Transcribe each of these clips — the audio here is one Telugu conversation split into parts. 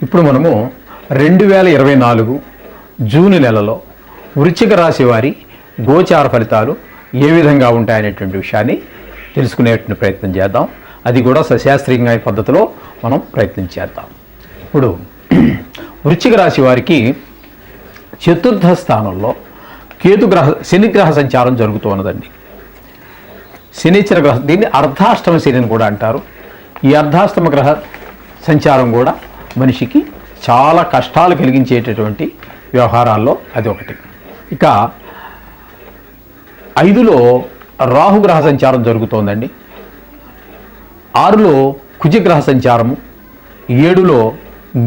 ఇప్పుడు మనము 2024 జూన్ నెలలో వృశ్చిక రాశి వారి గోచార ఫలితాలు ఏ విధంగా ఉంటాయనేటువంటి విషయాన్ని తెలుసుకునేటువంటి ప్రయత్నం చేద్దాం. అది కూడా సశాస్త్రీయంగా పద్ధతిలో మనం ప్రయత్నం చేద్దాం. ఇప్పుడు వృశ్చిక రాశి వారికి చతుర్థ స్థానంలో శనిగ్రహ సంచారం జరుగుతూ ఉన్నదండి. శనిచర గ్రహం, దీన్ని అర్ధాష్టమ శని అని కూడా అంటారు. ఈ అర్ధాష్టమ గ్రహ సంచారం కూడా మనిషికి చాలా కష్టాలు కలిగించేటటువంటి వ్యవహారాల్లో అది ఒకటి. ఇక 5లో రాహుగ్రహ సంచారం జరుగుతోందండి. 6లో కుజగ్రహ సంచారము, 7లో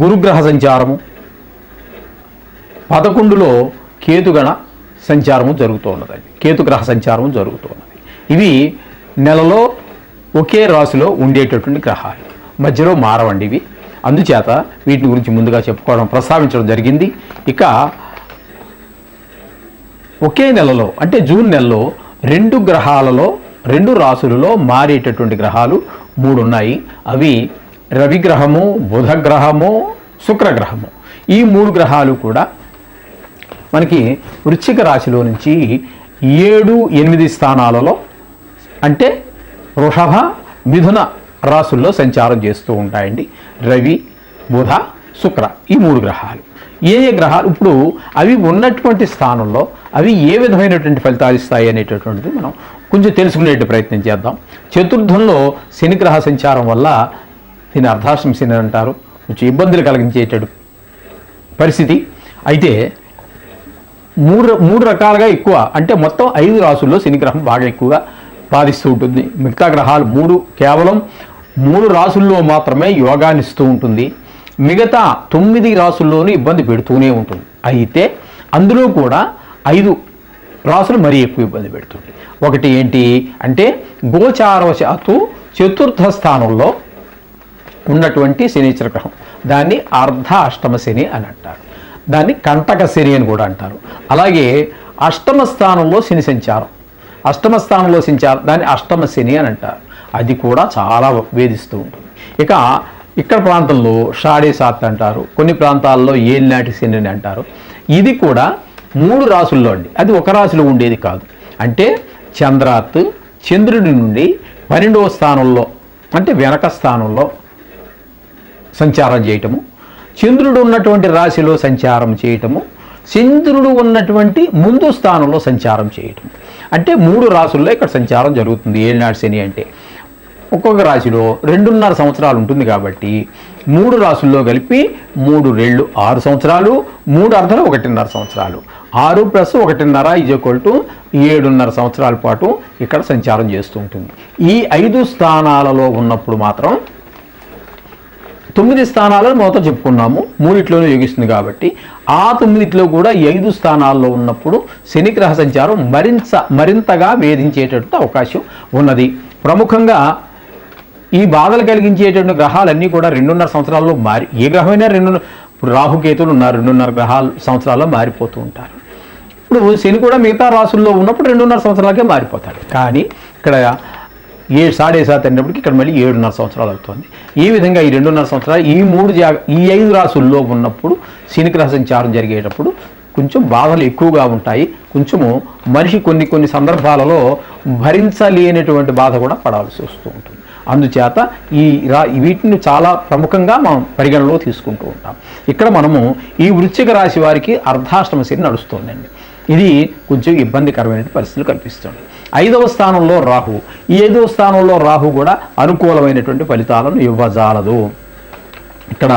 గురుగ్రహ సంచారము, 11లో కేతుగణ సంచారము జరుగుతూ ఉన్నదండి. కేతుగ్రహ సంచారము జరుగుతున్నది. ఇవి నెలలో ఒకే రాశిలో ఉండేటటువంటి గ్రహాలు, మధ్యలో మారవండి ఇవి. అందుచేత వీటి గురించి ముందుగా చెప్పుకోవడం ప్రస్తావించడం జరిగింది. ఇక ఒకే నెలలో అంటే జూన్ నెలలో 2 గ్రహాలలో 2 రాశులలో మారేటటువంటి గ్రహాలు 3 ఉన్నాయి. అవి రవిగ్రహము, బుధగ్రహము, శుక్రగ్రహము. ఈ 3 గ్రహాలు కూడా మనకి వృశ్చిక రాశిలో నుంచి 7, 8 స్థానాలలో అంటే వృషభ, మిథున రాశుల్లో సంచారం చేస్తూ ఉంటాయండి. రవి, బుధ, శుక్ర, ఈ 3 గ్రహాలు. ఏ గ్రహాలు ఇప్పుడు అవి ఉన్నటువంటి స్థానంలో అవి ఏ విధమైనటువంటి ఫలితాలు ఇస్తాయి అనేటటువంటిది మనం కొంచెం తెలుసుకునే ప్రయత్నం చేద్దాం. చతుర్థంలో శనిగ్రహ సంచారం వల్ల దీన్ని అర్ధాష్టమ శని అంటారు. కొంచెం ఇబ్బందులు కలిగించేటటువంటి పరిస్థితి. అయితే మూడు రకాలుగా ఎక్కువ, అంటే మొత్తం 5 రాశుల్లో శనిగ్రహం బాగా ఎక్కువగా బాధిస్తూ ఉంటుంది. మిగతా గ్రహాలు కేవలం 3 రాశుల్లో మాత్రమే యోగాన్ని ఇస్తూ ఉంటుంది. మిగతా 9 రాశుల్లోనూ ఇబ్బంది పెడుతూనే ఉంటుంది. అయితే అందులో కూడా 5 రాశులు మరీ ఎక్కువ ఇబ్బంది పెడుతుంది. ఒకటి ఏంటి అంటే గోచారవశాత్తు చతుర్థ స్థానంలో ఉన్నటువంటి శనిచర గ్రహం, దాన్ని అర్ధ అష్టమ శని అని అంటారు. దాన్ని కంటక శని అని కూడా అంటారు. అలాగే అష్టమ స్థానంలో శని సంచారం, అష్టమ స్థానంలో సంచారం, దాన్ని అష్టమ శని అని అంటారు. అది కూడా చాలా వేధిస్తూ ఉంటుంది. ఇక ఇక్కడ ప్రాంతంలో షాడే సాత్ అంటారు, కొన్ని ప్రాంతాల్లో ఏలినాటి శని అని అంటారు. ఇది కూడా 3 రాశుల్లో అండి, అది ఒక రాశిలో ఉండేది కాదు. అంటే చంద్రాత్ చంద్రుడి నుండి 12వ స్థానంలో అంటే వెనక స్థానంలో సంచారం చేయటము, చంద్రుడు ఉన్నటువంటి రాశిలో సంచారం చేయటము, చంద్రుడు ఉన్నటువంటి ముందు స్థానంలో సంచారం చేయటం. అంటే 3 రాశుల్లో ఇక్కడ సంచారం జరుగుతుంది. ఏలినాటి శని అంటే ఒక్కొక్క రాశిలో 2.5 సంవత్సరాలు ఉంటుంది కాబట్టి 3 రాశుల్లో కలిపి 3 రెళ్ళు 6 సంవత్సరాలు, 3 అర్ధలు 1.5 సంవత్సరాలు, 6 + 1.5 = 7.5 సంవత్సరాల పాటు ఇక్కడ సంచారం చేస్తూ ఉంటుంది. ఈ 5 స్థానాలలో ఉన్నప్పుడు మాత్రం 9 స్థానాలను మొత్తం చెప్పుకున్నాము, 3 యోగిస్తుంది కాబట్టి ఆ 9 కూడా 5 స్థానాల్లో ఉన్నప్పుడు శనిగ్రహ సంచారం మరింతగా వేధించేటట్టు అవకాశం ఉన్నది. ప్రముఖంగా ఈ బాధలు కలిగించేటువంటి గ్రహాలన్నీ కూడా 2.5 సంవత్సరాల్లో ఏ గ్రహమైనా ఇప్పుడు రాహుకేతులు ఉన్నారు, 2.5 సంవత్సరాల్లో మారిపోతూ ఉంటారు. ఇప్పుడు శని కూడా మిగతా రాశుల్లో ఉన్నప్పుడు 2.5 సంవత్సరాలకే మారిపోతాడు. కానీ ఇక్కడ 7.7 అన్నప్పటికీ ఇక్కడ మళ్ళీ 7.5 సంవత్సరాలు అవుతుంది. ఈ విధంగా ఈ 2.5 సంవత్సరాలు ఈ 5 రాశుల్లో ఉన్నప్పుడు శనిగ్రహ సంచారం జరిగేటప్పుడు కొంచెం బాధలు ఎక్కువగా ఉంటాయి. కొంచెము మనిషి కొన్ని సందర్భాలలో భరించలేనటువంటి బాధ కూడా పడాల్సి వస్తూ ఉంటుంది. అందుచేత వీటిని చాలా ప్రముఖంగా మనం పరిగణలో తీసుకుంటూ ఉంటాం. ఇక్కడ మనము ఈ వృశ్చిక రాశి వారికి అర్ధాష్టమ శని నడుస్తుందండి. ఇది కొంచెం ఇబ్బందికరమైన పరిస్థితులు కల్పిస్తుంది. 5వ స్థానంలో రాహు, ఈ 5వ స్థానంలో రాహు కూడా అనుకూలమైనటువంటి ఫలితాలను ఇవ్వజాలదు. ఇక్కడ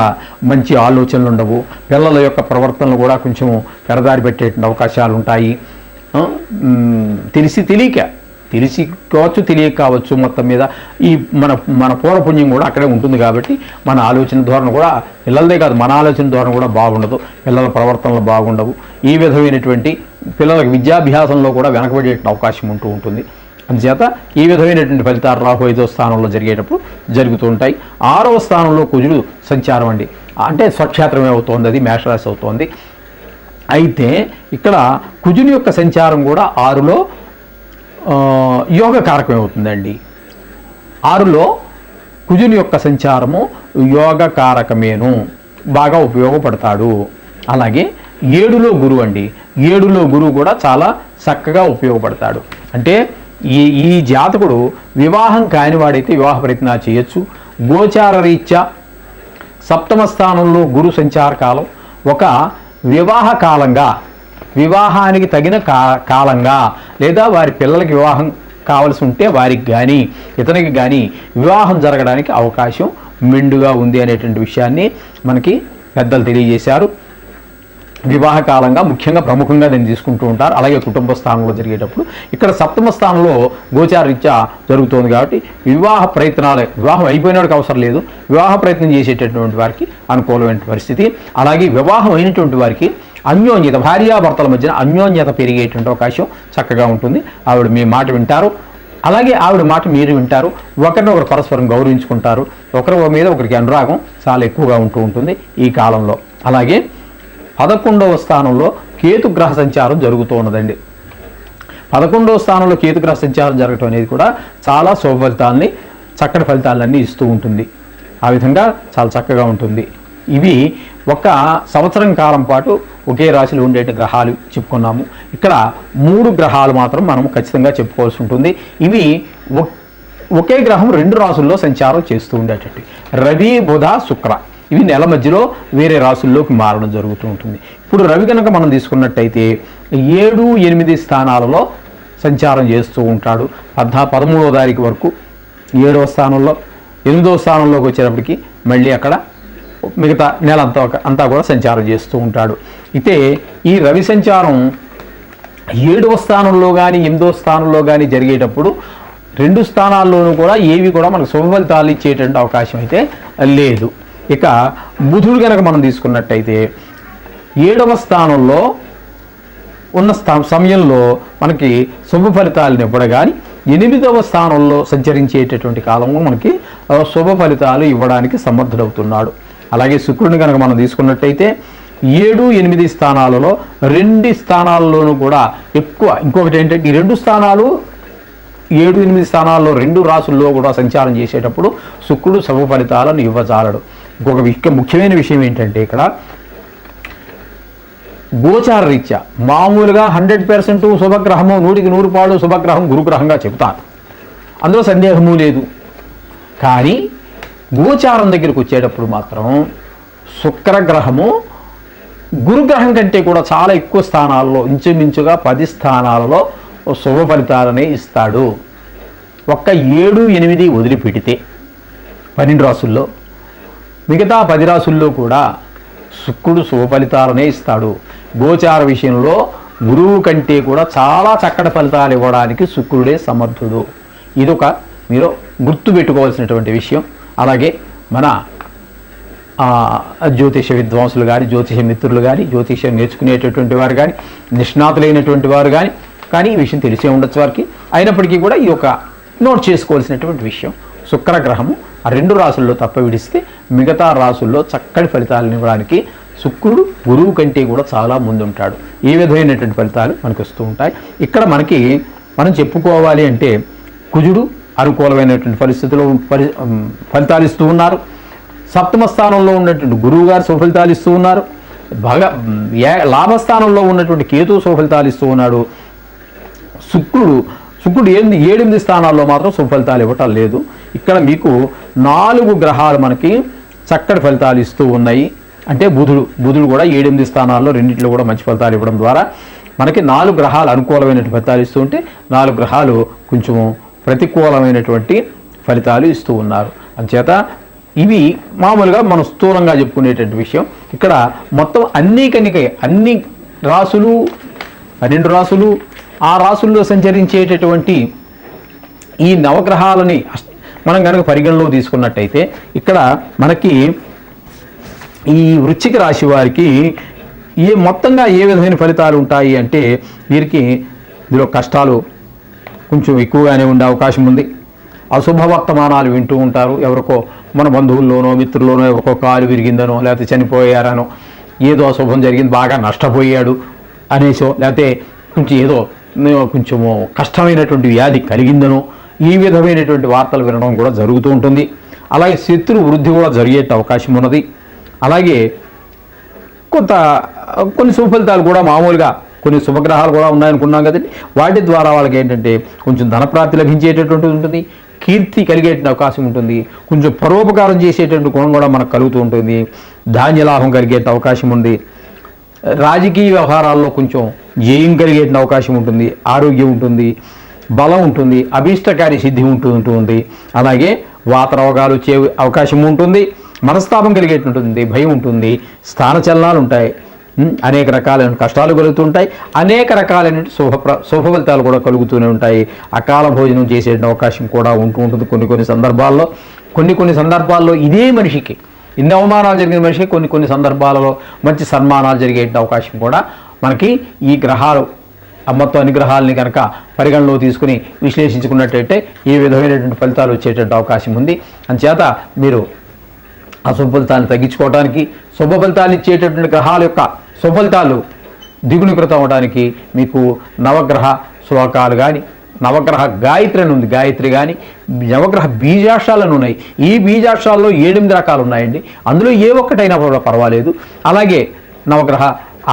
మంచి ఆలోచనలు ఉండవు, పిల్లల యొక్క ప్రవర్తనలు కూడా కొంచెం పెరదారి పెట్టేటువంటి అవకాశాలు ఉంటాయి. తెలిసి కావచ్చు, తెలియక కావచ్చు, మొత్తం మీద ఈ మన పూర్వపుణ్యం కూడా అక్కడే ఉంటుంది కాబట్టి మన ఆలోచన ధోరణి కూడా పిల్లలదే కాదు, మన ఆలోచన ధోరణి కూడా బాగుండదు, పిల్లల ప్రవర్తనలు బాగుండవు. ఈ విధమైనటువంటి పిల్లలకు విద్యాభ్యాసంలో కూడా వెనకబడే అవకాశం ఉంటుంది. అందుచేత ఈ విధమైనటువంటి ఫలితాలు రాహు 5వ స్థానంలో జరిగేటప్పుడు జరుగుతూ ఉంటాయి. 6వ స్థానంలో కుజుడు సంచారం అండి, అంటే స్వక్షేత్రమే అవుతోంది, అది మేషరాశి అవుతోంది. అయితే ఇక్కడ కుజుని యొక్క సంచారం కూడా 6లో యోగ కారకమే అవుతుందండి. 6లో కుజుని యొక్క సంచారము యోగ కారకమేను. బాగా ఉపయోగపడతాడు. అలాగే 7లో గురువు అండి, 7లో గురువు కూడా చాలా చక్కగా ఉపయోగపడతాడు. అంటే ఈ జాతకుడు వివాహం కానివాడైతే వివాహ ప్రయత్నాలు చేయొచ్చు. గోచార రీత్యా సప్తమ స్థానంలో గురు సంచార కాలం ఒక వివాహ కాలంగా, వివాహానికి తగిన కాలంగా, లేదా వారి పిల్లలకి వివాహం కావలసి ఉంటే వారికి కానీ ఇతనికి కానీ వివాహం జరగడానికి అవకాశం మెండుగా ఉంది అనేటువంటి విషయాన్ని మనకి పెద్దలు తెలియజేశారు. వివాహ కాలంగా ముఖ్యంగా ప్రముఖంగా దీన్ని తీసుకుంటూ ఉంటారు. అలాగే కుటుంబ స్థానంలో జరిగేటప్పుడు ఇక్కడ సప్తమ స్థానంలో గోచార రీత్యా జరుగుతుంది కాబట్టి వివాహ ప్రయత్నాలు, వివాహం అయిపోయినోడికి అవసరం లేదు, వివాహ ప్రయత్నం చేసేటటువంటి వారికి అనుకూలమైన పరిస్థితి. అలాగే వివాహం అయినటువంటి వారికి అన్యోన్యత, భార్యాభర్తల మధ్యన అన్యోన్యత పెరిగేటువంటి అవకాశం చక్కగా ఉంటుంది. ఆవిడ మీ మాట వింటారు, అలాగే ఆవిడ మాట మీరు వింటారు, ఒకరినొకరు పరస్పరం గౌరవించుకుంటారు, ఒకరి మీద ఒకరికి అనురాగం చాలా ఎక్కువగా ఉంటూ ఉంటుంది ఈ కాలంలో. అలాగే 11వ స్థానంలో కేతుగ్రహ సంచారం జరుగుతూ ఉన్నదండి. 11వ స్థానంలో కేతుగ్రహ సంచారం జరగటం అనేది కూడా చాలా శుభ ఫలితాలని, చక్కటి ఫలితాలన్నీ ఇస్తూ ఉంటుంది. ఆ విధంగా చాలా చక్కగా ఉంటుంది. ఇవి ఒక సంవత్సరం కాలం పాటు ఒకే రాశిలో ఉండే గ్రహాలు చెప్పుకున్నాము. ఇక్కడ 3 గ్రహాలు మాత్రం మనం ఖచ్చితంగా చెప్పుకోవాల్సి ఉంటుంది. ఇవి ఒకే గ్రహం 2 రాసుల్లో సంచారం చేస్తూ ఉండేటట్టు రవి, బుధ, శుక్ర, ఇవి నెల మధ్యలో వేరే రాసుల్లోకి మారడం జరుగుతూ ఉంటుంది. ఇప్పుడు రవి కనుక మనం తీసుకున్నట్టయితే 7, 8 స్థానాలలో సంచారం చేస్తూ ఉంటాడు. 13వ తారీఖు వరకు 7వ స్థానంలో, 8వ స్థానంలోకి వచ్చేటప్పటికి మళ్ళీ అక్కడ మిగతా నెల అంతా కూడా సంచారం చేస్తూ ఉంటాడు. అయితే ఈ రవి సంచారం 7వ స్థానంలో కానీ 8వ స్థానంలో కానీ జరిగేటప్పుడు 2 స్థానాల్లోనూ కూడా ఏవి కూడా మనకు శుభ ఫలితాలు ఇచ్చేటువంటి అవకాశం అయితే లేదు. ఇక బుధుడు కనుక మనం తీసుకున్నట్టయితే 7వ స్థానంలో ఉన్న సమయంలో మనకి శుభ ఫలితాలను ఇవ్వడం, కానీ 8వ స్థానంలో సంచరించేటటువంటి కాలంలో మనకి శుభ ఫలితాలు ఇవ్వడానికి సమర్థుడవుతున్నాడు. అలాగే శుక్రుడిని కనుక మనం తీసుకున్నట్టయితే 7, 8 స్థానాలలో 2 స్థానాల్లోనూ కూడా ఎక్కువ. ఇంకొకటి ఏంటంటే ఈ 2 స్థానాలు 7, 8 స్థానాల్లో 2 రాసుల్లో కూడా సంచారం చేసేటప్పుడు శుక్రుడు శుభ ఫలితాలను ఇవ్వజాలడు. ఇంకొక ముఖ్యమైన విషయం ఏంటంటే ఇక్కడ గోచార రీత్యా మామూలుగా 100% శుభగ్రహము, 100కి 100 పాళ్ళు శుభగ్రహం గురుగ్రహంగా చెబుతారు, అందులో సందేహము లేదు. కానీ గోచారం దగ్గరికి వచ్చేటప్పుడు మాత్రం శుక్రగ్రహము గురుగ్రహం కంటే కూడా చాలా ఎక్కువ స్థానాల్లో, ఇంచుమించుగా 10 స్థానాలలో శుభ ఫలితాలనే ఇస్తాడు. ఒక్క 7, 8 వదిలిపెడితే 12 రాసుల్లో మిగతా 10 రాసుల్లో కూడా శుక్రుడు శుభ ఫలితాలనే ఇస్తాడు. గోచార విషయంలో గురువు కంటే కూడా చాలా చక్కటి ఫలితాలు ఇవ్వడానికి శుక్రుడే సమర్థుడు. ఇదొక మీరు గుర్తుపెట్టుకోవాల్సినటువంటి విషయం. అలాగే మన జ్యోతిష విద్వాంసులు కానీ, జ్యోతిష మిత్రులు కానీ, జ్యోతిషం నేర్చుకునేటటువంటి వారు కానీ, నిష్ణాతులైనటువంటి వారు కానీ ఈ విషయం తెలిసే ఉండొచ్చు వారికి. అయినప్పటికీ కూడా ఈ యొక్క నోట్ చేసుకోవాల్సినటువంటి విషయం, శుక్రగ్రహము ఆ 2 రాసుల్లో తప్ప విడిస్తే మిగతా రాసుల్లో చక్కటి ఫలితాలను ఇవ్వడానికి శుక్రుడు గురువు కంటే కూడా చాలా ముందుంటాడు. ఏ విధమైనటువంటి ఫలితాలు మనకు వస్తూ ఉంటాయి. ఇక్కడ మనం చెప్పుకోవాలి అంటే కుజుడు అనుకూలమైనటువంటి పరిస్థితుల్లో ఫలితాలు ఇస్తూ ఉన్నారు. సప్తమ స్థానంలో ఉన్నటువంటి గురువు గారు సుఫలితాలు ఇస్తూ ఉన్నారు. బాగా లాభస్థానంలో ఉన్నటువంటి కేతు సుఫలితాలు ఇస్తూ ఉన్నాడు. శుక్రుడు 7 స్థానాల్లో మాత్రం సుఫలితాలు ఇవ్వటం లేదు. ఇక్కడ మీకు 4 గ్రహాలు మనకి చక్కటి ఫలితాలు ఇస్తూ ఉన్నాయి. అంటే బుధుడు కూడా 7, స్థానాల్లో రెండింటిలో కూడా మంచి ఫలితాలు ఇవ్వడం ద్వారా మనకి 4 గ్రహాలు అనుకూలమైనటువంటి ఫలితాలు ఇస్తూ ఉంటే 4 గ్రహాలు కొంచెం ప్రతికూలమైనటువంటి ఫలితాలు ఇస్తూ ఉన్నారు. అందుచేత ఇవి మామూలుగా మనం స్థూలంగా చెప్పుకునేటువంటి విషయం. ఇక్కడ మొత్తం అన్ని రాసులు, 12 రాసులు, ఆ రాసుల్లో సంచరించేటటువంటి ఈ నవగ్రహాలని మనం కనుక పరిగణలో తీసుకున్నట్టయితే ఇక్కడ మనకి ఈ వృశ్చిక రాశి వారికి మొత్తంగా ఏ విధమైన ఫలితాలు ఉంటాయి అంటే వీరికి ఇందులో కష్టాలు కొంచెం ఎక్కువగానే ఉండే అవకాశం ఉంది. అశుభవర్తమానాలు వింటూ ఉంటారు. ఎవరికో మన బంధువుల్లోనో మిత్రుల్లోనో ఎవరికో కాలు విరిగిందనో, లేకపోతే చనిపోయారనో, ఏదో అశుభం జరిగింది, బాగా నష్టపోయాడు అనేసో, లేకపోతే కొంచెము కష్టమైనటువంటి వ్యాధి కలిగిందనో, ఈ విధమైనటువంటి వార్తలు వినడం కూడా జరుగుతూ ఉంటుంది. అలాగే శత్రు వృద్ధి కూడా జరిగే అవకాశం ఉన్నది. అలాగే కొన్ని శుభ ఫలితాలు కూడా మామూలుగా కొన్ని శుభగ్రహాలు కూడా ఉన్నాయనుకున్నాం కదండి. వాటి ద్వారా వాళ్ళకి ఏంటంటే కొంచెం ధనప్రాప్తి లభించేటటువంటి ఉంటుంది, కీర్తి కలిగేటువంటి అవకాశం ఉంటుంది, కొంచెం పరోపకారం చేసేటువంటి గుణం కూడా మనకు కలుగుతూ ఉంటుంది, ధాన్య లాభం కలిగే అవకాశం ఉంది, రాజకీయ వ్యవహారాల్లో కొంచెం జయం కలిగే అవకాశం ఉంటుంది, ఆరోగ్యం ఉంటుంది, బలం ఉంటుంది, అభీష్టకారి సిద్ధి ఉంటుంది, అలాగే వాత రోగాలు వచ్చే అవకాశం ఉంటుంది, మనస్తాపం కలిగేటుంటుంది, భయం ఉంటుంది, స్థానచలనాలు ఉంటాయి, అనేక రకాలైన కష్టాలు కలుగుతుంటాయి, అనేక రకాలైన శుభ ఫలితాలు కూడా కలుగుతూనే ఉంటాయి. అకాల భోజనం చేసే అవకాశం కూడా ఉంటుంది కొన్ని సందర్భాల్లో ఇదే మనిషికి ఇన్ని అవమానాలు జరిగిన మనిషికి కొన్ని సందర్భాలలో మంచి సన్మానాలు జరిగే అవకాశం కూడా మనకి ఈ గ్రహాలు మొత్తం అన్ని గ్రహాలని కనుక పరిగణలో తీసుకుని విశ్లేషించుకున్నట్టయితే ఈ విధమైనటువంటి ఫలితాలు వచ్చేటువంటి అవకాశం ఉంది. అందుచేత మీరు అశుభ ఫలితాలను తగ్గించుకోవడానికి, శుభ ఫలితాలు ఇచ్చేటటువంటి గ్రహాల యొక్క శుభ ఫలితాలు దిగుణీకృతం అవడానికి మీకు నవగ్రహ శ్లోకాలు కానీ, నవగ్రహ గాయత్రి అని ఉంది, గాయత్రి కానీ, నవగ్రహ బీజాక్షరాలను ఉన్నాయి. ఈ బీజాక్షరాల్లో 7-8 రకాలు ఉన్నాయండి. అందులో ఏ ఒక్కటైనా కూడా పర్వాలేదు. అలాగే నవగ్రహ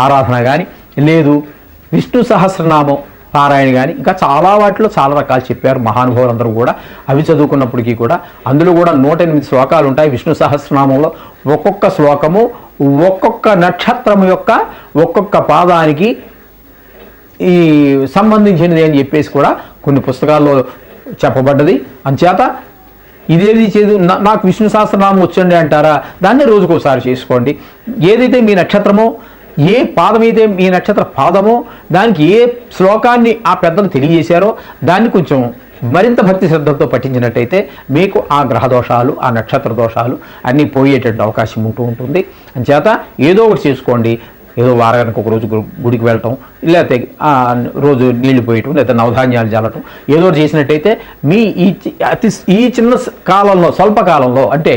ఆరాధన కానీ, లేదు విష్ణు సహస్రనామం పారాయణ కానీ, ఇంకా చాలా వాటిలో చాలా రకాలు చెప్పారు మహానుభావులందరూ కూడా. అవి చదువుకున్నప్పటికీ కూడా అందులో కూడా 108 శ్లోకాలు ఉంటాయి. విష్ణు సహస్రనామంలో ఒక్కొక్క శ్లోకము ఒక్కొక్క నక్షత్రం యొక్క ఒక్కొక్క పాదానికి ఈ సంబంధించినది అని చెప్పేసి కూడా కొన్ని పుస్తకాల్లో చెప్పబడ్డది. అంచేత ఇదేది చేదు నాకు విష్ణు సహస్రనామం వచ్చండి అంటారా, దాన్ని రోజుకోసారి చేసుకోండి. ఏదైతే మీ నక్షత్రమో, ఏ పాదం అయితే మీ నక్షత్ర పాదమో, దానికి ఏ శ్లోకాన్ని ఆ పెద్దలు తెలియజేశారో దాన్ని కొంచెం మరింత భక్తి శ్రద్ధలతో పఠించినట్టయితే మీకు ఆ గ్రహ దోషాలు, ఆ నక్షత్ర దోషాలు అన్నీ పోయేటటువంటి అవకాశం ఉంటుంది. అంచేత ఏదో ఒకటి చేసుకోండి. ఏదో వారానికి ఒక రోజు గుడికి వెళ్ళటం, లేకపోతే రోజు నీళ్లు పోయటం, లేకపోతే నవధాన్యాలు చల్లటం, ఏదో ఒకటి చేసినట్టయితే మీ ఈ చిన్న కాలంలో, స్వల్ప కాలంలో, అంటే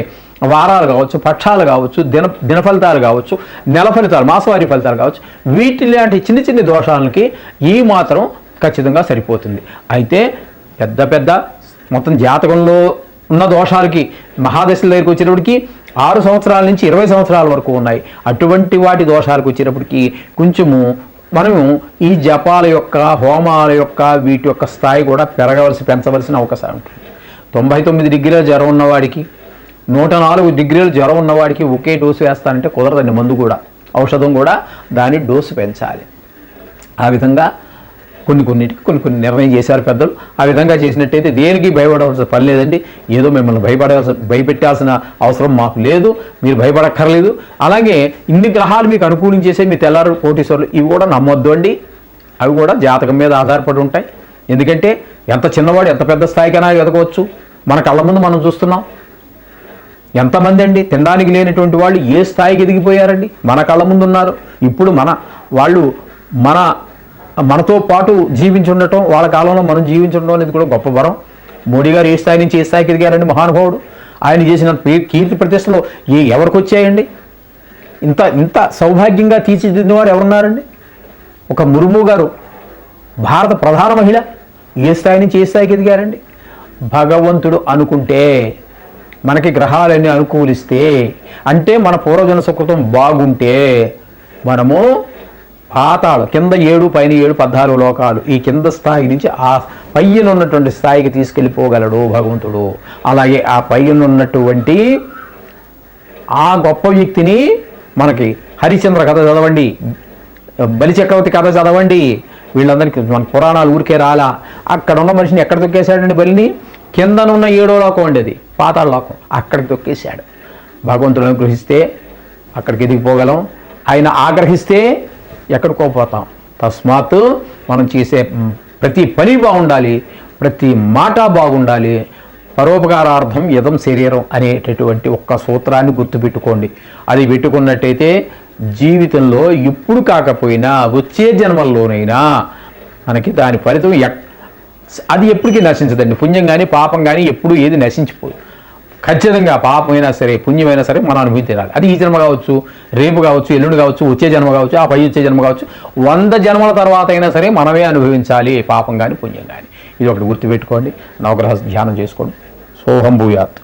వారాలు కావచ్చు, పక్షాలు కావచ్చు, దిన ఫలితాలు కావచ్చు, నెల ఫలితాలు, మాసవారి ఫలితాలు కావచ్చు, వీటి లాంటి చిన్న దోషాలకి ఈ మాత్రం ఖచ్చితంగా సరిపోతుంది. అయితే పెద్ద మొత్తం జాతకంలో ఉన్న దోషాలకి మహాదశల దగ్గరికి వచ్చేటప్పటికి 6 సంవత్సరాల నుంచి 20 సంవత్సరాల వరకు ఉన్నాయి. అటువంటి వాటి దోషాలకు వచ్చేటప్పటికి కొంచెము మనము ఈ జపాల యొక్క, హోమాల యొక్క, వీటి యొక్క స్థాయి కూడా పెంచవలసిన అవకాశం ఉంటుంది. 99 డిగ్రీల జ్వరం ఉన్నవాడికి, 104 డిగ్రీల జ్వరం ఉన్నవాడికి ఒకే డోసు వేస్తానంటే కుదరదండి. మందు కూడా, ఔషధం కూడా దాని డోసు పెంచాలి. ఆ విధంగా కొన్ని నిర్ణయం చేశారు పెద్దలు. ఆ విధంగా చేసినట్టయితే దేనికి భయపడవలసిన పని లేదండి. ఏదో మిమ్మల్ని భయపెట్టాల్సిన అవసరం మాకు లేదు, మీరు భయపడక్కర్లేదు. అలాగే ఇన్ని గ్రహాలు మీకు అనుకూలించేసే మీ తెల్లారు కోటీశ్వరులు ఇవి కూడా నమ్మొద్దు అండి. అవి కూడా జాతకం మీద ఆధారపడి ఉంటాయి. ఎందుకంటే ఎంత చిన్నవాడు ఎంత పెద్ద స్థాయికైనా ఎదగవచ్చు. మన కళ్ళ ముందు మనం చూస్తున్నాం. ఎంతమంది అండి తినడానికి లేనటువంటి వాళ్ళు ఏ స్థాయికి ఎదిగిపోయారండి, మన కళ్ళ ముందు ఉన్నారు. ఇప్పుడు మనతో పాటు జీవించి ఉండటం, వాళ్ళ కాలంలో మనం జీవించి ఉండటం అనేది కూడా గొప్ప వరం. మోడీ గారు ఏ స్థాయి నుంచి ఏ స్థాయికి ఎదిగారండి మహానుభావుడు. ఆయన చేసిన కీర్తి ప్రతిష్టలు ఎవరికి వచ్చాయండి? ఇంత సౌభాగ్యంగా తీర్చిదిద్దిన వారు ఎవరున్నారండి? ఒక ముర్ము గారు, భారత ప్రధాన మహిళ, ఏ స్థాయి నుంచి ఏ స్థాయికి ఎదిగారండి? భగవంతుడు అనుకుంటే, మనకి గ్రహాలన్నీ అనుకూలిస్తే, అంటే మన పూర్వజన సుకృతం బాగుంటే మనము పాతాళం కింద 7 పైన 7 14 లోకాలు, ఈ కింద స్థాయి నుంచి ఆ పైన ఉన్నటువంటి స్థాయికి తీసుకెళ్ళిపోగలడు భగవంతుడు. అలాగే ఆ పైన ఉన్నటువంటి ఆ గొప్ప వ్యక్తిని మనకి హరిశ్చంద్ర కథ చదవండి, బలిచక్రవర్తి కథ చదవండి, వీళ్ళందరికీ మన పురాణాలు ఊరికే రాలా. అక్కడ ఉన్న మనిషిని ఎక్కడ తొక్కేశాడండి? బలిని కిందనున్న 7వ లోకం ఉండేది, పాతాళ లోకం, అక్కడికి తొక్కేశాడు. భగవంతుడు అనుగ్రహిస్తే అక్కడికి ఎదిగిపోగలం, ఆయన ఆగ్రహిస్తే ఎక్కడికో పోతాం. తస్మాత్ మనం చేసే ప్రతి పని బాగుండాలి, ప్రతి మాట బాగుండాలి. పరోపకారార్థం యదం శరీరం అనేటటువంటి ఒక్క సూత్రాన్ని గుర్తుపెట్టుకోండి. అది పెట్టుకున్నట్టయితే జీవితంలో ఇప్పుడు కాకపోయినా వచ్చే జన్మల్లోనైనా మనకి దాని ఫలితం అది ఎప్పటికీ నశించదండి. పుణ్యం కానీ పాపం కానీ ఎప్పుడు ఏది నశించిపోదు. ఖచ్చితంగా పాపమైనా సరే, పుణ్యమైనా సరే మనం అనుభూతి తీరాలి. అది ఈ జన్మ కావచ్చు, రేపు కావచ్చు, ఎల్లుండి కావచ్చు, వచ్చే జన్మ కావచ్చు, ఆ పై వచ్చే జన్మ కావచ్చు, 100 జన్మల తర్వాత అయినా సరే మనమే అనుభవించాలి, పాపం కానీ పుణ్యం కానీ. ఇది ఒకటి గుర్తుపెట్టుకోండి. నవగ్రహ ధ్యానం చేసుకోండి. సోహం భూయాత్.